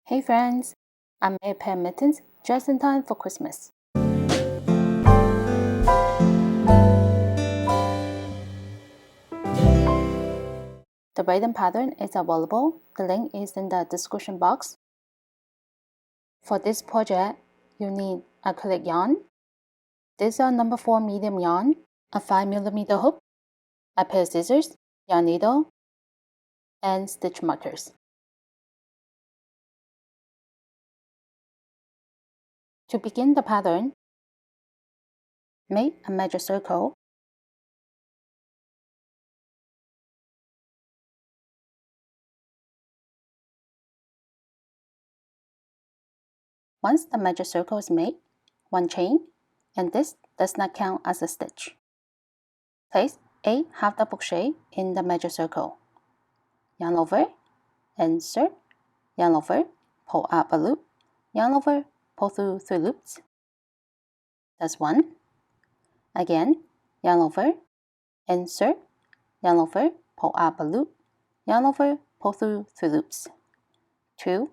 Hey friends, I made a pair of mittens just in time for Christmas. The braiding pattern is available. The link is in the description box. For this project, you need acrylic yarn. These are number 4 medium yarn, a 5mm hook, a pair of scissors, yarn needle, and stitch markers. To begin the pattern, make a measure circle. Once the measure circle is made, one chain, and this does not count as a stitch. Place a half double crochet in the measure circle. Yarn over, insert, yarn over, pull up a loop, yarn over, pull through 3 loops. That's 1. Again, yarn over, insert, yarn over, pull up a loop, yarn over, pull through 3 loops. 2,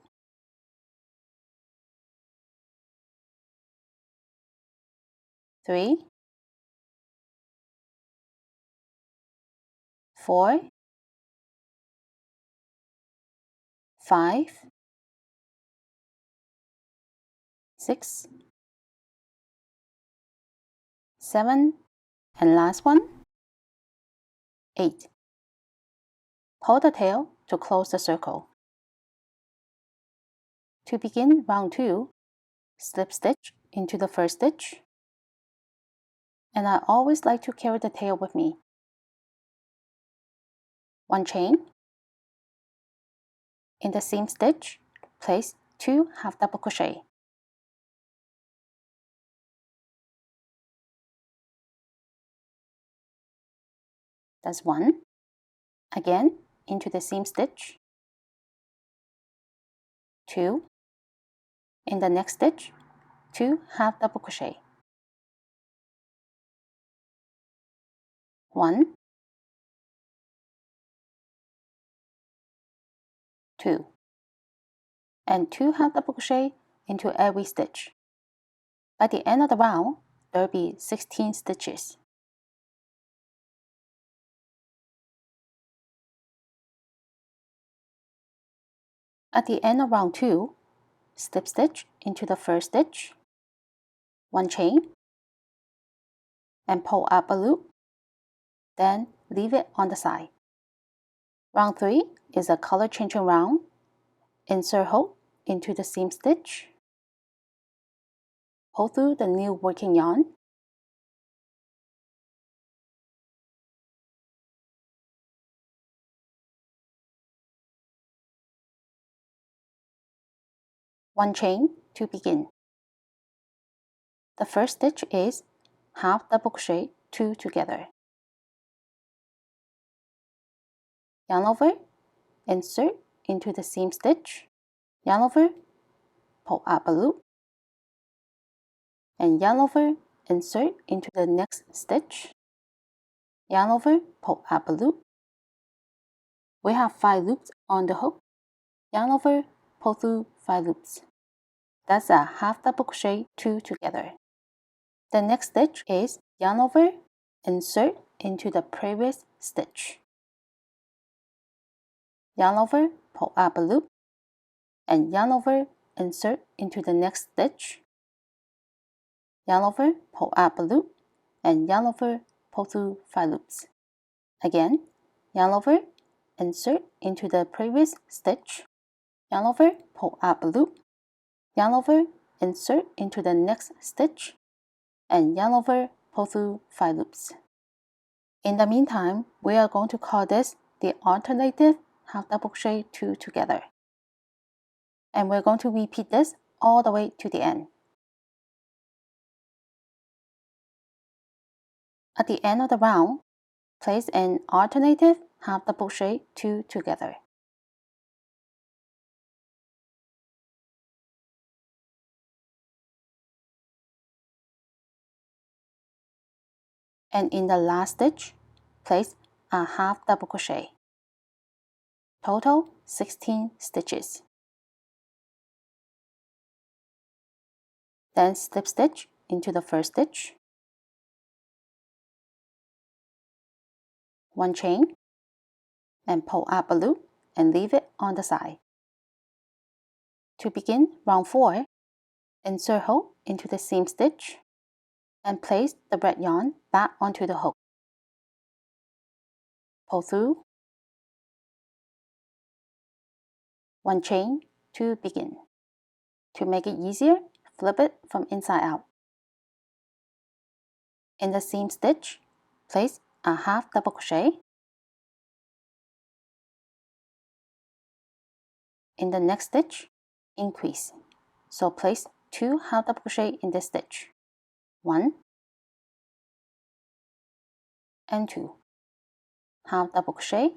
3, 4, 5, 6, 7, and last one, 8. Pull the tail to close the circle. To begin round 2, slip stitch into the first stitch, and I always like to carry the tail with me. One chain. In the same stitch, place 2 half double crochet. That's 1. Again, into the same stitch. 2. In the next stitch, 2 half double crochet. 1, 2, and 2 half double crochet into every stitch. By the end of the round, there will be 16 stitches. At the end of round 2, slip stitch into the first stitch, one chain, and pull up a loop, then leave it on the side. Round 3 is a color changing round. Insert hook into the same stitch, pull through the new working yarn, one chain to begin. The first stitch is half double crochet 2 together. Yarn over, insert into the same stitch, yarn over, pull up a loop, and yarn over, insert into the next stitch, yarn over, pull up a loop. We have 5 loops on the hook, yarn over, pull through 5 loops. That's a half double crochet 2 together. The next stitch is yarn over, insert into the previous stitch, yarn over, pull up a loop, and yarn over, insert into the next stitch, yarn over, pull up a loop, and yarn over, pull through 5 loops. Again, yarn over, insert into the previous stitch, yarn over, pull up a loop, yarn over, insert into the next stitch, and yarn over, pull through 5 loops. In the meantime, we are going to call this the alternative half double crochet 2 together. And we're going to repeat this all the way to the end. At the end of the round, place an alternative half double crochet 2 together. And in the last stitch, place a half double crochet. Total 16 stitches. Then slip stitch into the first stitch, 1 chain, and pull up a loop and leave it on the side. To begin round 4, insert hook into the seam stitch and place the red yarn back onto the hook. Pull through, 1 chain to begin. To make it easier, flip it from inside out. In the seam stitch, place a half double crochet. In the next stitch, increase. So place 2 half double crochet in this stitch. 1 and 2. Half double crochet,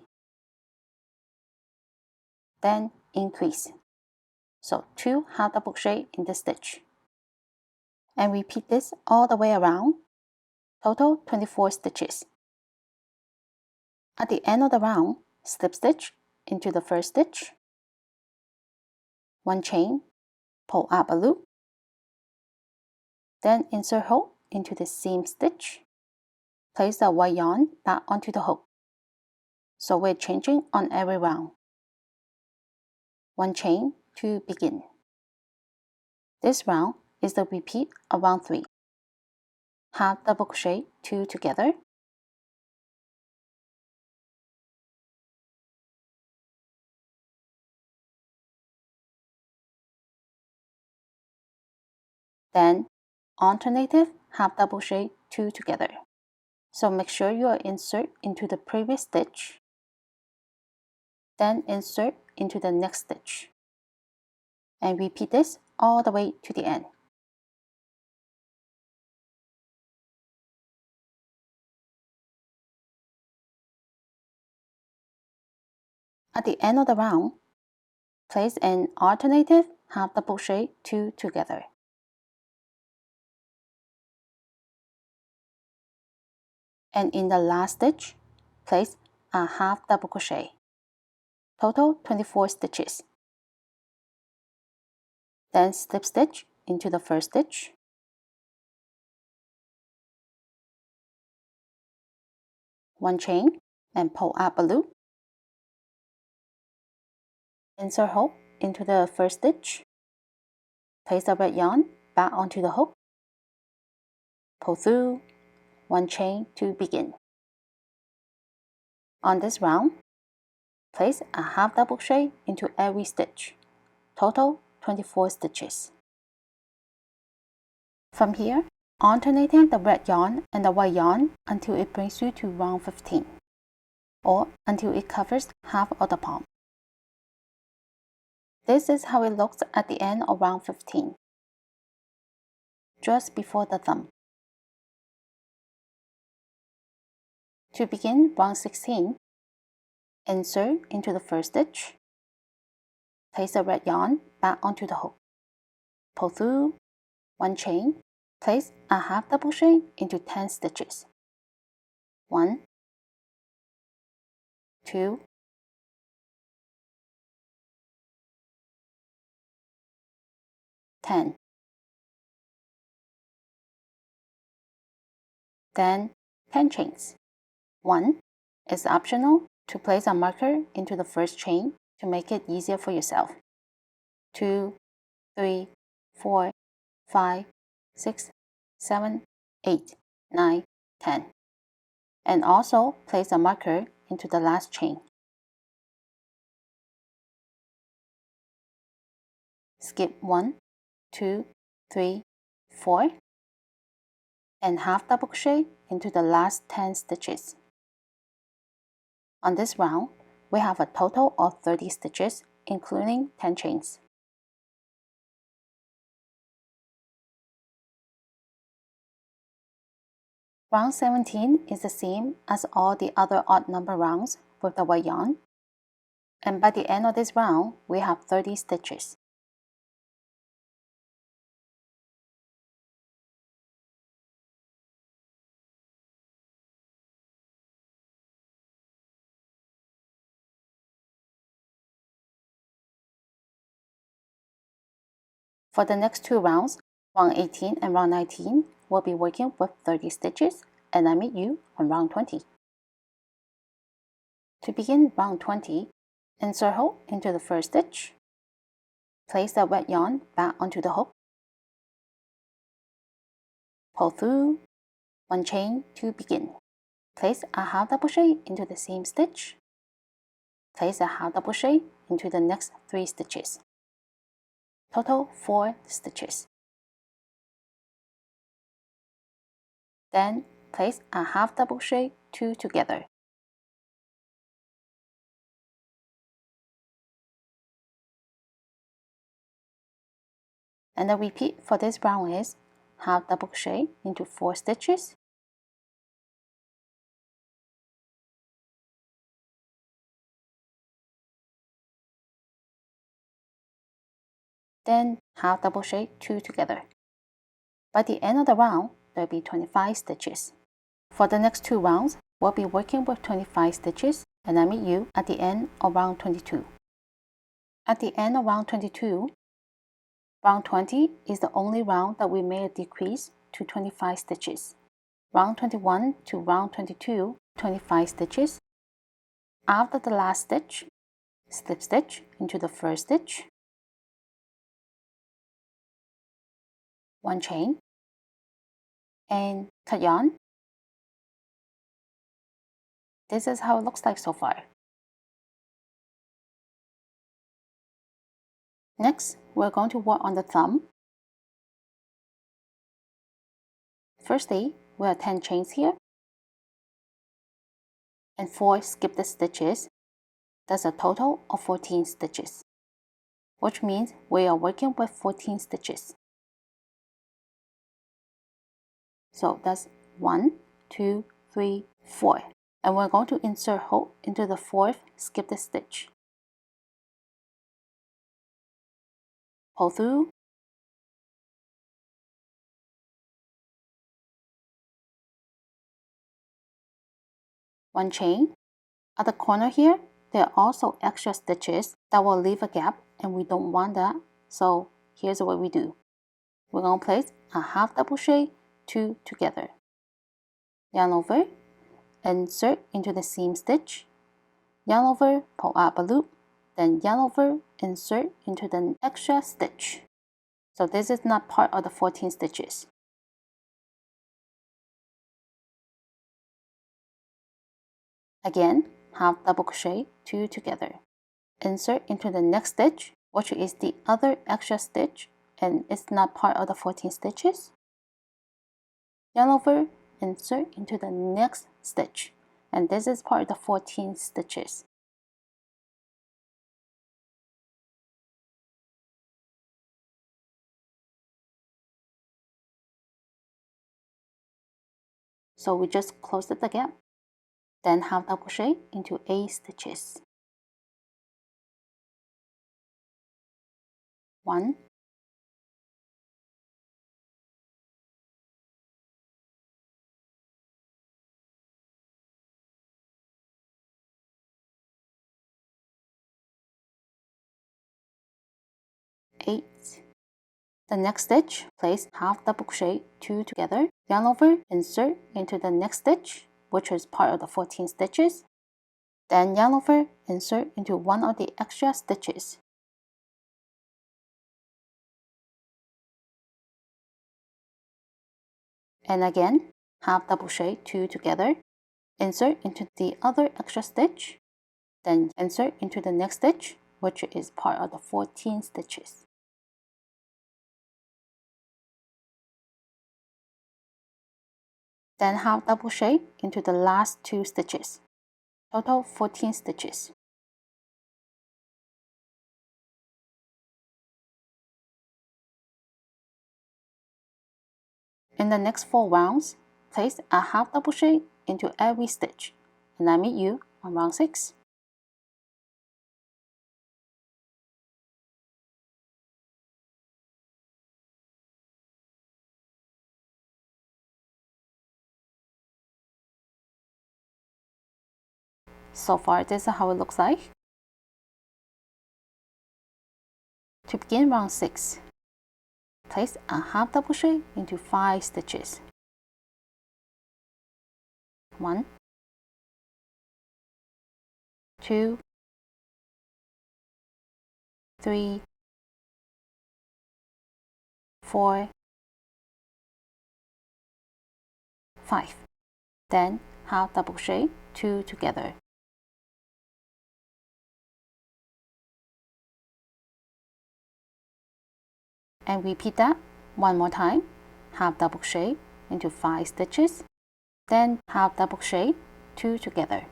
then increase. So 2 half double crochet in this stitch. And repeat this all the way around. Total 24 stitches. At the end of the round, slip stitch into the first stitch, 1 chain, pull up a loop, then insert hook into the seam stitch. Place the white yarn back onto the hook. So we're changing on every round. 1 chain to begin. This round is the repeat of round 3. Half double crochet 2 together, then alternative half double crochet 2 together. So make sure you insert into the previous stitch, then insert into the next stitch, and repeat this all the way to the end. At the end of the round, place an alternative half double crochet 2 together. And in the last stitch, place a half double crochet. Total 24 stitches. Then slip stitch into the first stitch, 1 chain, and pull up a loop. Insert hook into the first stitch. Place the red yarn back onto the hook. Pull through, 1 chain to begin. On this round, place a half double crochet into every stitch. Total 24 stitches. From here, alternating the red yarn and the white yarn until it brings you to round 15, or until it covers half of the palm. This is how it looks at the end of round 15, just before the thumb. To begin round 16, insert into the first stitch. Place the red yarn back onto the hook. Pull through, 1 chain. Place a half double crochet into 10 stitches. 1, 2, 10. Then 10 chains. 1 is optional to place a marker into the first chain to make it easier for yourself. 2, 3, 4, 5, 6, 7, 8, 9, 10. And also place a marker into the last chain. Skip 1, 2, 3, 4, and half double crochet into the last 10 stitches. On this round, we have a total of 30 stitches, including 10 chains. Round 17 is the same as all the other odd number rounds with the white yarn, and by the end of this round, we have 30 stitches. For the next 2 rounds, Round 18 and round 19, we'll be working with 30 stitches, and I meet you on round 20. To begin round 20, insert hook into the first stitch. Place the wet yarn back onto the hook. Pull through, 1 chain to begin. Place a half double crochet into the same stitch. Place a half double crochet into the next 3 stitches. Total 4 stitches. Then place a half double crochet 2 together. And the repeat for this round is half double crochet into 4 stitches. Then half double crochet 2 together. By the end of the round, there will be 25 stitches. For the next 2 rounds, we'll be working with 25 stitches, and I meet you at the end of round 22. At the end of round 22, round 20 is the only round that we made a decrease to 25 stitches. Round 21 to round 22, 25 stitches. After the last stitch, slip stitch into the first stitch, 1 chain, and cut yarn. This is how it looks like so far. Next, we're going to work on the thumb. Firstly, we have 10 chains here and 4 skipped stitches. That's a total of 14 stitches, which means we are working with 14 stitches. So that's 1, 2, 3, 4. And we're going to insert hook into the 4th skipped stitch. Pull through, 1 chain. At the corner here, there are also extra stitches that will leave a gap, and we don't want that. So here's what we do. We're going to place a half double crochet 2 together. Yarn over, insert into the seam stitch, yarn over, pull up a loop, then yarn over, insert into the extra stitch. So this is not part of the 14 stitches. Again, half double crochet 2 together. Insert into the next stitch, which is the other extra stitch, and it's not part of the 14 stitches. Yarn over, insert into the next stitch, and this is part of the 14 stitches. So we just closed the gap, then half double crochet into 8 stitches. 1, 8. The next stitch, place half double crochet 2 together, yarn over, insert into the next stitch, which is part of the 14 stitches. Then yarn over, insert into one of the extra stitches. And again, half double crochet 2 together, insert into the other extra stitch, then insert into the next stitch, which is part of the 14 stitches. Then half double crochet into the last 2 stitches. Total 14 stitches. In the next 4 rounds, place a half double crochet into every stitch, and I meet you on round 6. So far, this is how it looks like. To begin round 6, place a half double crochet into 5 stitches. 1, 2, 3, 4, 5. Then half double crochet 2 together. And repeat that one more time. Half double crochet into 5 stitches, then half double crochet 2 together.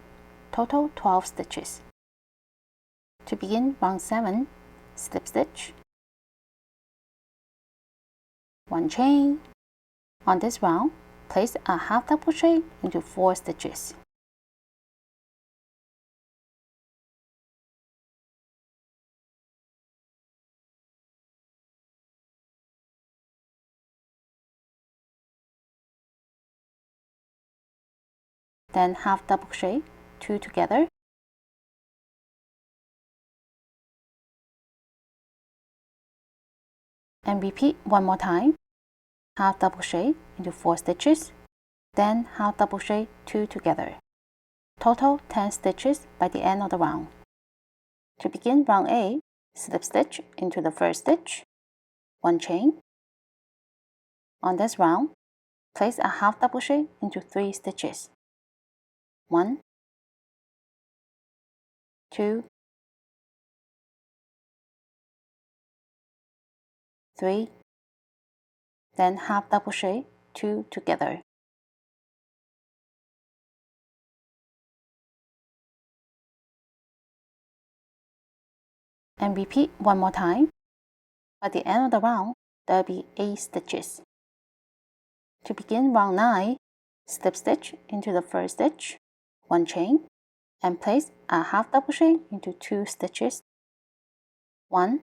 Total 12 stitches. To begin round 7, slip stitch, 1 chain. On this round, place a half double crochet into 4 stitches. Then half double crochet 2 together, and repeat one more time. Half double crochet into 4 stitches, then half double crochet 2 together. Total 10 stitches by the end of the round. To begin round 8, slip stitch into the first stitch, 1 chain. On this round, place a half double crochet into 3 stitches. 1, 2, 3, then half double crochet 2 together. And repeat one more time. By the end of the round, there will be 8 stitches. To begin round 9, slip stitch into the first stitch, 1 chain, and place a half double crochet into 2 stitches. 1,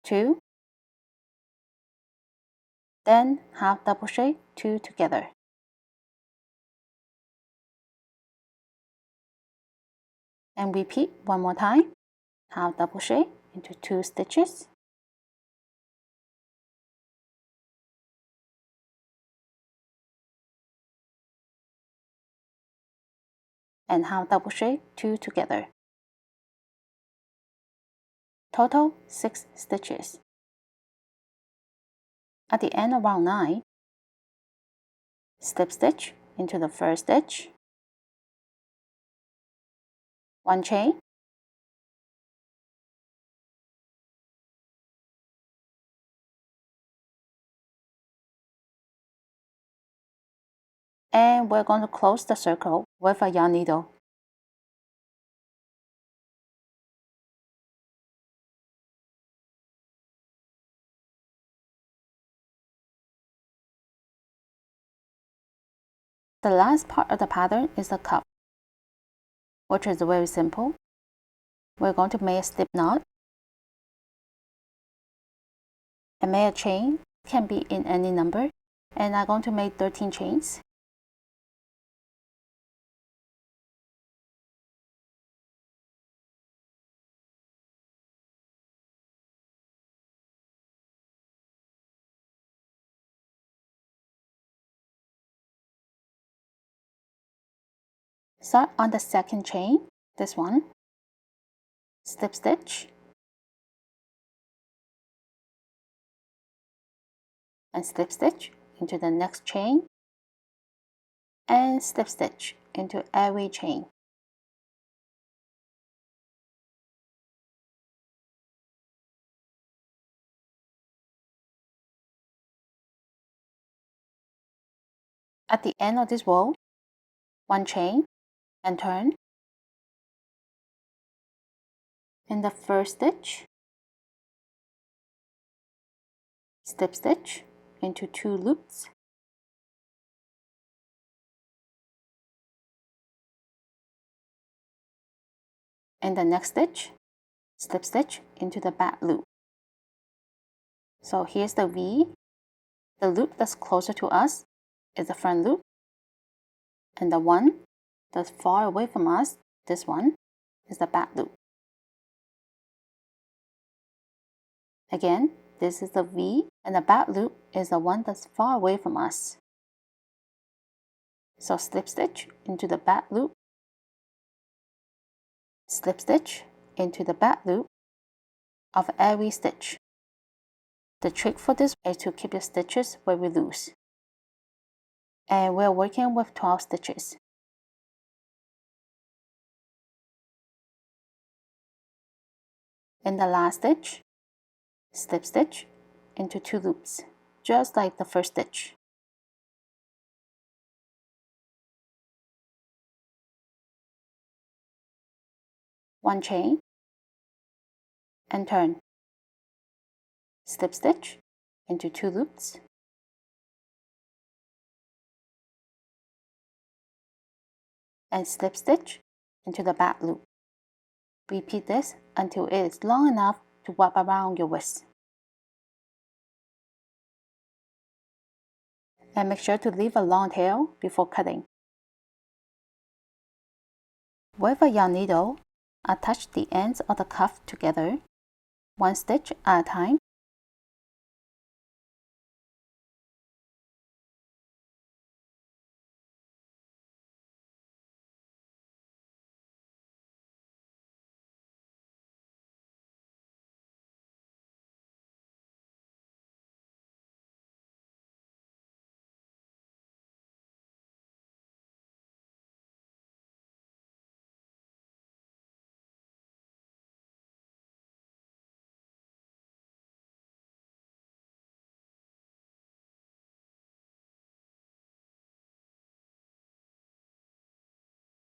2, then half double crochet 2 together. And repeat one more time. Half double crochet into 2 stitches, and half double crochet 2 together. Total 6 stitches. At the end of round 9, slip stitch into the first stitch, 1 chain, and we're going to close the circle with a yarn needle. The last part of the pattern is the cuff, which is very simple. We're going to make a slip knot and make a chain. It can be in any number, and I'm going to make 13 chains. Start on the second chain, this one, slip stitch, and slip stitch into the next chain, and slip stitch into every chain. At the end of this row, 1 chain and turn. In the first stitch, slip stitch into 2 loops, in the next stitch, slip stitch into the back loop. So here's the V. The loop that's closer to us is the front loop, and the one that's far away from us, this one, is the back loop. Again, this is the V, and the back loop is the one that's far away from us. So slip stitch into the back loop, slip stitch into the back loop of every stitch. The trick for this is to keep your stitches very loose. And we're working with 12 stitches. In the last stitch, slip stitch into 2 loops, just like the first stitch. One chain and turn. Slip stitch into 2 loops, and slip stitch into the back loop. Repeat this until it is long enough to wrap around your wrist. And make sure to leave a long tail before cutting. With a yarn needle, attach the ends of the cuff together, 1 stitch at a time.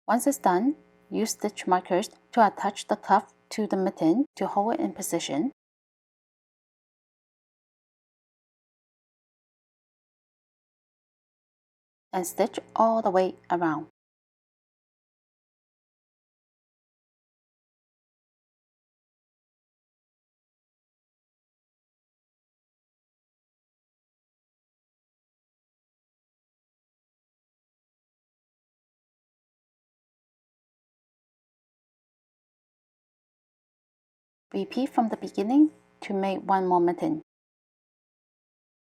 Once it's done, use stitch markers to attach the cuff to the mitten to hold it in position. And stitch all the way around. Repeat from the beginning to make 1 more mitten.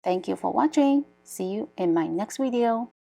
Thank you for watching. See you in my next video.